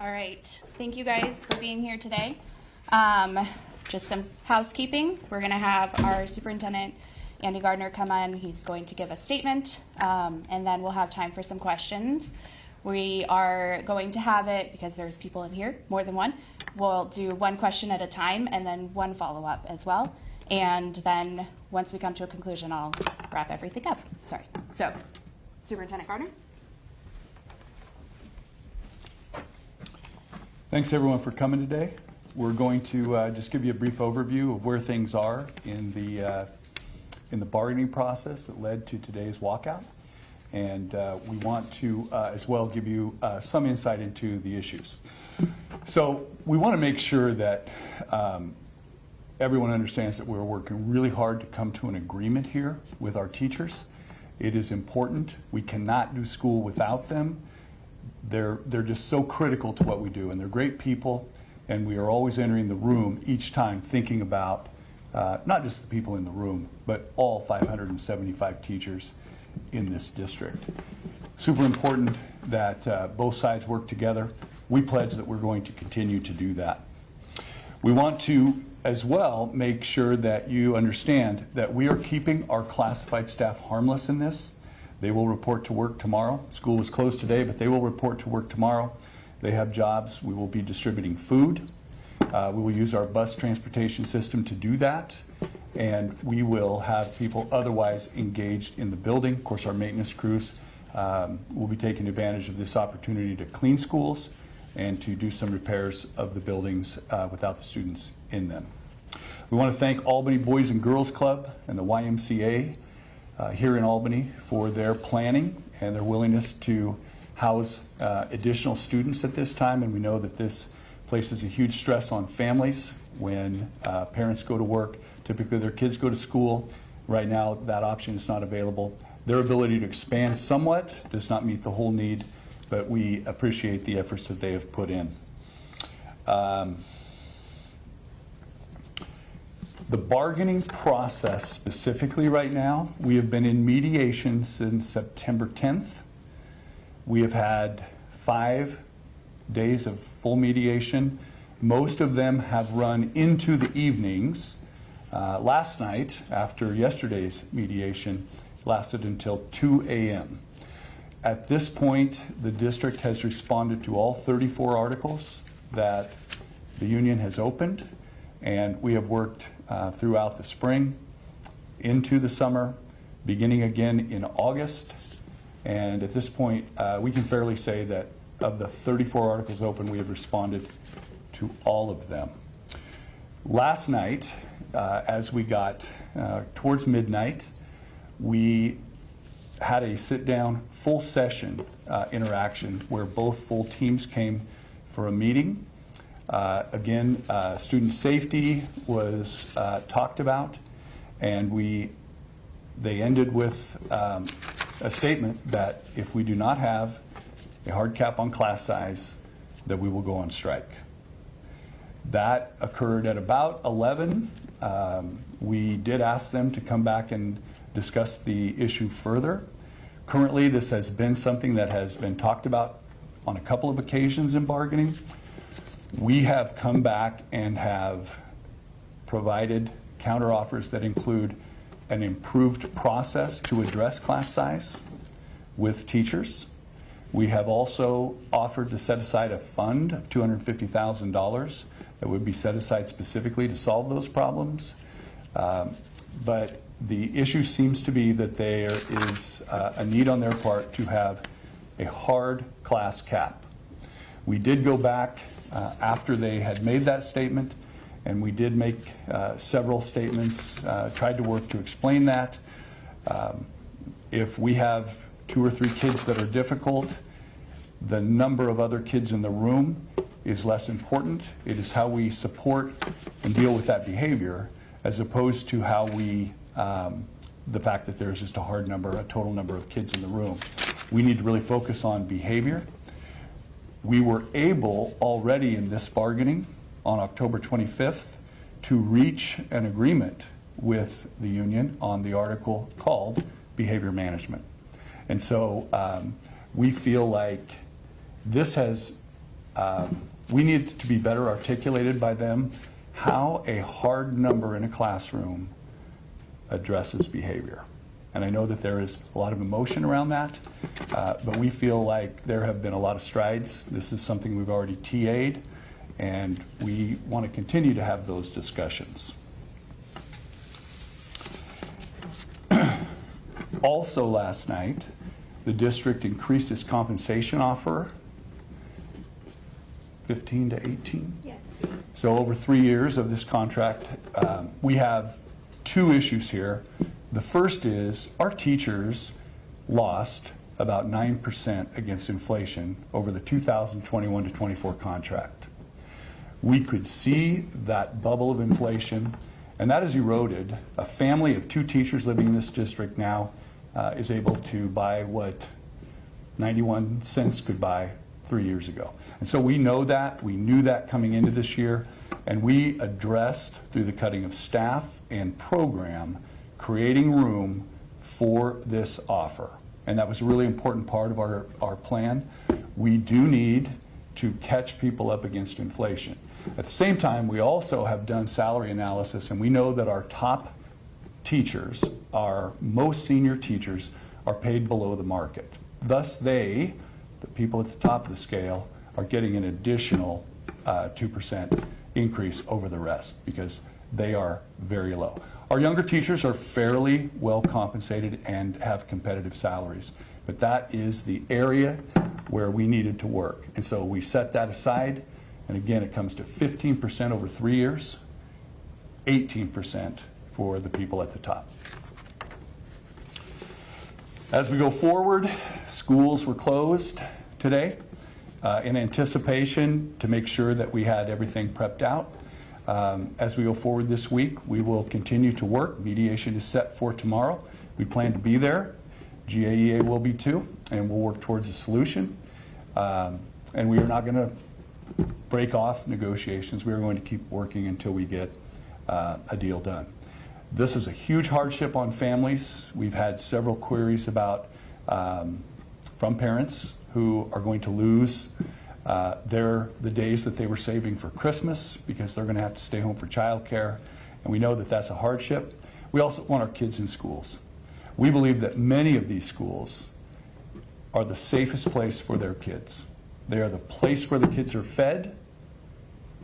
All right, thank you guys for being here today. Just some housekeeping. We're going to have our Superintendent Gner come on. He's going to give a statement, and then we'll have time for some questions. We are going to have it, because there's people in here, more than one, we'll do one question at a time and then one follow-up as well. And then once we come to a conclusion, I'll wrap everything up. Sorry. So, Superintendent Gner. Thanks everyone for coming today. We're going to just give you a brief overview of where things are in the bargaining process that led to today's walkout. And we want to as well give you some insight into the issues. So we want to make sure that everyone understands that we're working really hard to come to an agreement here with our teachers. It is important. We cannot do school without them. They're just so critical to what we do, and they're great people, and we are always entering the room each time thinking about not just the people in the room, but all 575 teachers in this district. Super important that both sides work together. We pledge that we're going to continue to do that. We want to as well make sure that you understand that we are keeping our classified staff harmless in this. They will report to work tomorrow. School was closed today, but they will report to work tomorrow. They have jobs. We will be distributing food. We will use our bus transportation system to do that. And we will have people otherwise engaged in the building. Of course, our maintenance crews will be taking advantage of this opportunity to clean schools and to do some repairs of the buildings without the students in them. We want to thank Albany Boys and Girls Club and the YMCA here in Albany for their planning and their willingness to house additional students at this time. And we know that this places a huge stress on families when parents go to work. Typically their kids go to school. Right now that option is not available. Their ability to expand somewhat does not meet the whole need, but we appreciate the efforts that they have put in. The bargaining process specifically right now, we have been in mediation since September 10th. We have had 5 days of full mediation. Most of them have run into the evenings. Last night, after yesterday's mediation, lasted until 2 a.m. At this point, the district has responded to all 34 articles that the union has opened, and we have worked throughout the spring, into the summer, beginning again in August. And at this point, we can fairly say that of the 34 articles open, we have responded to all of them. Last night, as we got towards midnight, we had a sit-down, full session interaction where both full teams came for a meeting. Again, student safety was talked about, and they ended with a statement that if we do not have a hard cap on class size, that we will go on strike. That occurred at about 11. We did ask them to come back and discuss the issue further. Currently, this has been something that has been talked about on a couple of occasions in bargaining. We have come back and have provided counteroffers that include an improved process to address class size with teachers. We have also offered to set aside a fund of $250,000 that would be set aside specifically to solve those problems. But the issue seems to be that there is a need on their part to have a hard class cap. We did go back after they had made that statement, and we did make several statements, tried to work to explain that. If we have 2 or 3 kids that are difficult, the number of other kids in the room is less important. It is how we support and deal with that behavior, as opposed to how we, the fact that there's just a hard number, a total number of kids in the room. We need to really focus on behavior. We were able already in this bargaining on October 25th to reach an agreement with the union on the article called behavior management. And so we feel like this has we need to be better articulated by them how a hard number in a classroom addresses behavior. And I know that there is a lot of emotion around that, but we feel like there have been a lot of strides. This is something we've already TA'd, and we want to continue to have those discussions. Also last night, the district increased its compensation offer 15 to 18. Yes. So over 3 years of this contract, we have two issues here. The first is our teachers lost about 9% against inflation over the 2021 to 24 contract. We could see that bubble of inflation, and that has eroded. A family of 2 teachers living in this district now is able to buy what 91 cents could buy 3 years ago. And so we know that, we knew that coming into this year, and we addressed through the cutting of staff and program, creating room for this offer. And that was a really important part of our plan. We do need to catch people up against inflation. At the same time, we also have done salary analysis, and we know that our top teachers, our most senior teachers, are paid below the market. Thus they, the people at the top of the scale, are getting an additional 2% increase over the rest because they are very low. Our younger teachers are fairly well compensated and have competitive salaries, but that is the area where we needed to work. And so we set that aside, and again, it comes to 15% over 3 years, 18% for the people at the top. As we go forward, schools were closed today in anticipation to make sure that we had everything prepped out. As we go forward this week, we will continue to work. Mediation is set for tomorrow. We plan to be there. GAEA will be too, and we'll work towards a solution. And we are not going to break off negotiations. We are going to keep working until we get a deal done. This is a huge hardship on families. We've had several queries about from parents who are going to lose the days that they were saving for Christmas because they're going to have to stay home for childcare, and we know that that's a hardship. We also want our kids in schools. We believe that many of these schools are the safest place for their kids. They are the place where the kids are fed.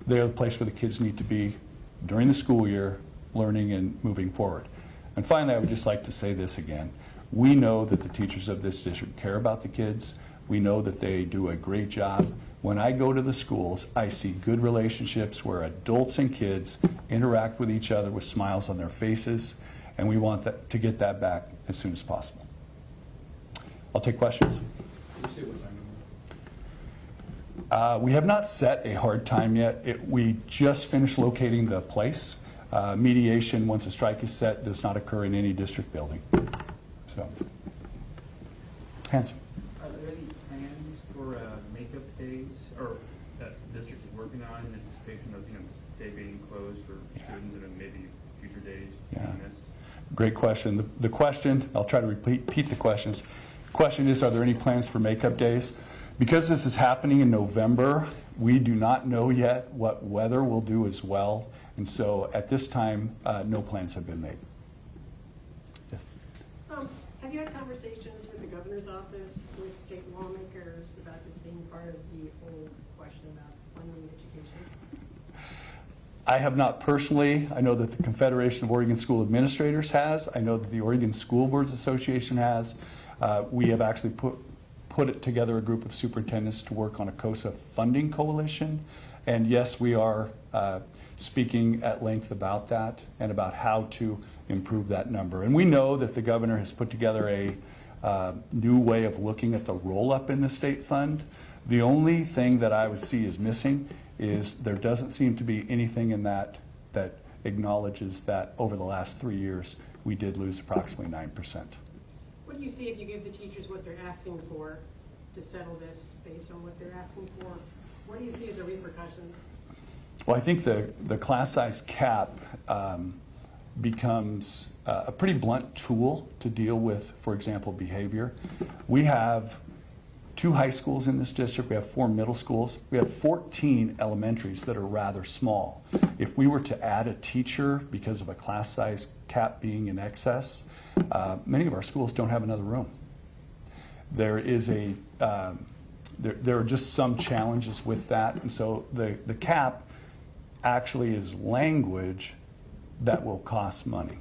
They are the place where the kids need to be during the school year, learning and moving forward. And finally, I would just like to say this again. We know that the teachers of this district care about the kids. We know that they do a great job. When I go to the schools, I see good relationships where adults and kids interact with each other with smiles on their faces, and we want that, to get that back as soon as possible. I'll take questions. We have not set a hard time yet. We just finished locating the place. Mediation, once a strike is set, does not occur in any district building. So, Hans. Are there any plans for makeup days, or that the district is working on in anticipation of this day being closed for students and maybe future days being missed? Great question. The question, I'll try to repeat the questions. The question is, are there any plans for makeup days? Because this is happening in November, we do not know yet what weather will do as well. And so at this time, no plans have been made. Yes. Have you had conversations with the governor's office, with state lawmakers about this being part of the whole question about funding education? I have not personally. I know that the Confederation of Oregon School Administrators has. I know that the Oregon School Boards Association has. We have actually put together a group of superintendents to work on a COSA funding coalition. And yes, we are speaking at length about that and about how to improve that number. And we know that the governor has put together a new way of looking at the roll-up in the state fund. The only thing that I would see is missing is there doesn't seem to be anything in that that acknowledges that over the last 3 years we did lose approximately 9%. What do you see if you give the teachers what they're asking for to settle this based on what they're asking for? What do you see as the repercussions? Well, I think the class size cap becomes a pretty blunt tool to deal with, for example, behavior. We have 2 high schools in this district. We have 4 middle schools. We have 14 elementaries that are rather small. If we were to add a teacher because of a class size cap being in excess, many of our schools don't have another room. There is there are just some challenges with that, and so the cap actually is language that will cost money.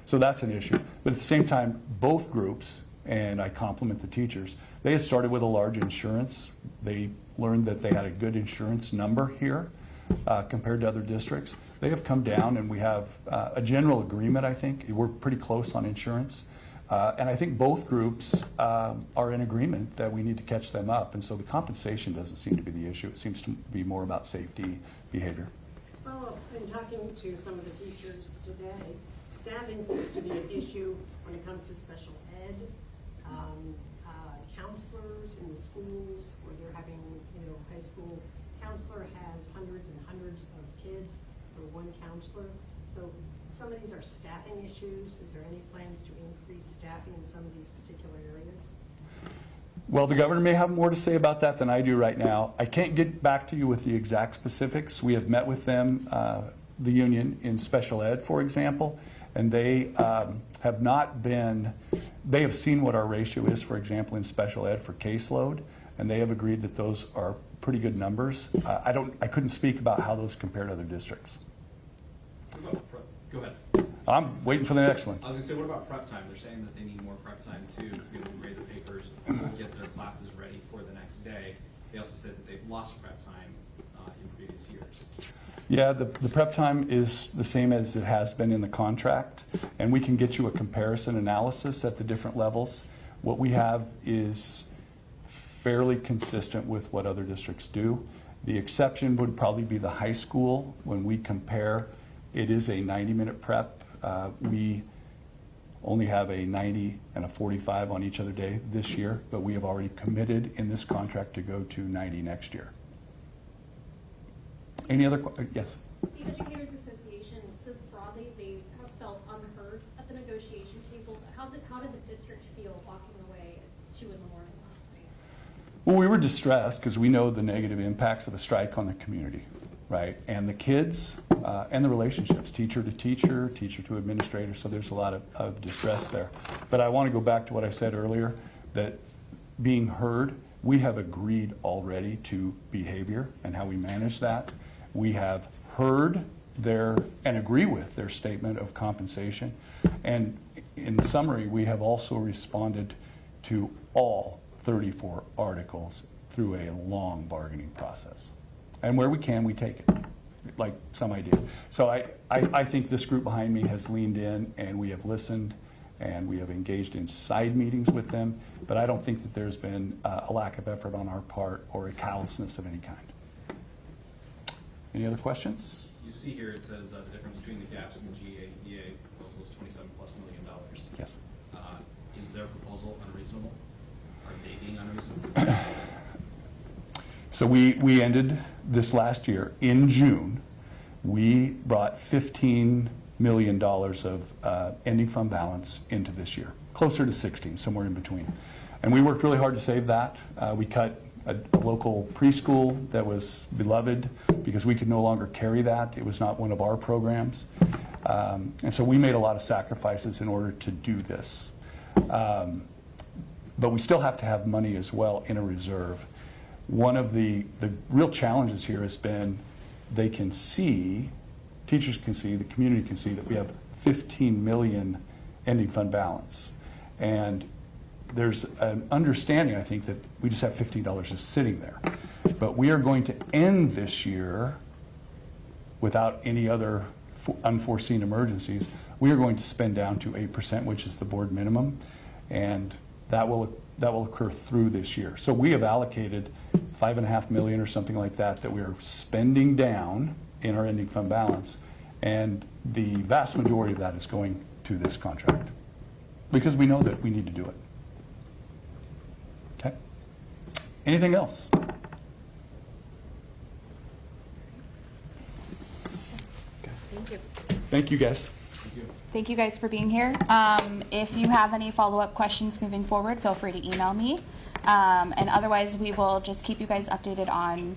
So that's an issue. But at the same time, both groups, and I compliment the teachers, they had started with a large insurance. They learned that they had a good insurance number here compared to other districts. They have come down, and we have a general agreement, I think. We're pretty close on insurance. And I think both groups are in agreement that we need to catch them up. And so the compensation doesn't seem to be the issue. It seems to be more about safety behavior. Well, in talking to some of the teachers today, staffing seems to be an issue when it comes to special ed. Counselors in the schools where they're having, high school counselor has hundreds and hundreds of kids for one counselor. So some of these are staffing issues. Is there any plans to increase staffing in some of these particular areas? Well, the governor may have more to say about that than I do right now. I can't get back to you with the exact specifics. We have met with them, the union, in special ed, for example, and they have not been, they have seen what our ratio is, for example, in special ed for caseload, and they have agreed that those are pretty good numbers. I couldn't speak about how those compare to other districts. Go ahead. I'm waiting for the next one. I was going to say, what about prep time? They're saying that they need more prep time too to be able to grade their papers, get their classes ready for the next day. They also said that they've lost prep time in previous years. Yeah, the prep time is the same as it has been in the contract, and we can get you a comparison analysis at the different levels. What we have is fairly consistent with what other districts do. The exception would probably be the high school. When we compare, it is a 90-minute prep. We only have a 90 and a 45 on each other day this year, but we have already committed in this contract to go to 90 next year. Any other questions? Yes? The Educators Association says broadly they have felt unheard at the negotiation table. How did the district feel walking away at 2 in the morning last night? Well, we were distressed because we know the negative impacts of a strike on the community, right? And the kids and the relationships, teacher to teacher, teacher to administrator, so there's a lot of distress there. But I want to go back to what I said earlier, that being heard, we have agreed already to behavior and how we manage that. We have heard and agree with their statement of compensation. And in summary, we have also responded to all 34 articles through a long bargaining process. And where we can, we take it, like some idea. So I think this group behind me has leaned in, and we have listened, and we have engaged in side meetings with them, but I don't think that there's been a lack of effort on our part or a callousness of any kind. Any other questions? You see here it says the difference between the gaps in the GA-EA proposal is $27+ million. Yes. Is their proposal unreasonable? Are they being unreasonable? So we ended this last year in June. We brought $15 million of ending fund balance into this year, closer to 16, somewhere in between. And we worked really hard to save that. We cut a local preschool that was beloved because we could no longer carry that. It was not one of our programs. And so we made a lot of sacrifices in order to do this. But we still have to have money as well in a reserve. One of the real challenges here has been they can see, teachers can see, the community can see that we have 15 million ending fund balance. And there's an understanding, I think, that we just have $15 just sitting there. But we are going to end this year without any other unforeseen emergencies. We are going to spend down to 8%, which is the board minimum, and that will occur through this year. So we have allocated $5.5 million or something like that we are spending down in our ending fund balance, and the vast majority of that is going to this contract because we know that we need to do it. Okay. Anything else? Thank you. Thank you, guys. Thank Thank you guys for being here. If you have any follow-up questions moving forward, feel free to email me. And otherwise, we will just keep you guys updated on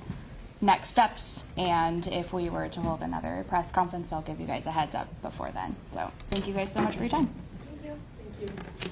next steps. And if we were to hold another press conference, I'll give you guys a heads up before then. So thank you guys so much for your time. Thank you. Thank you.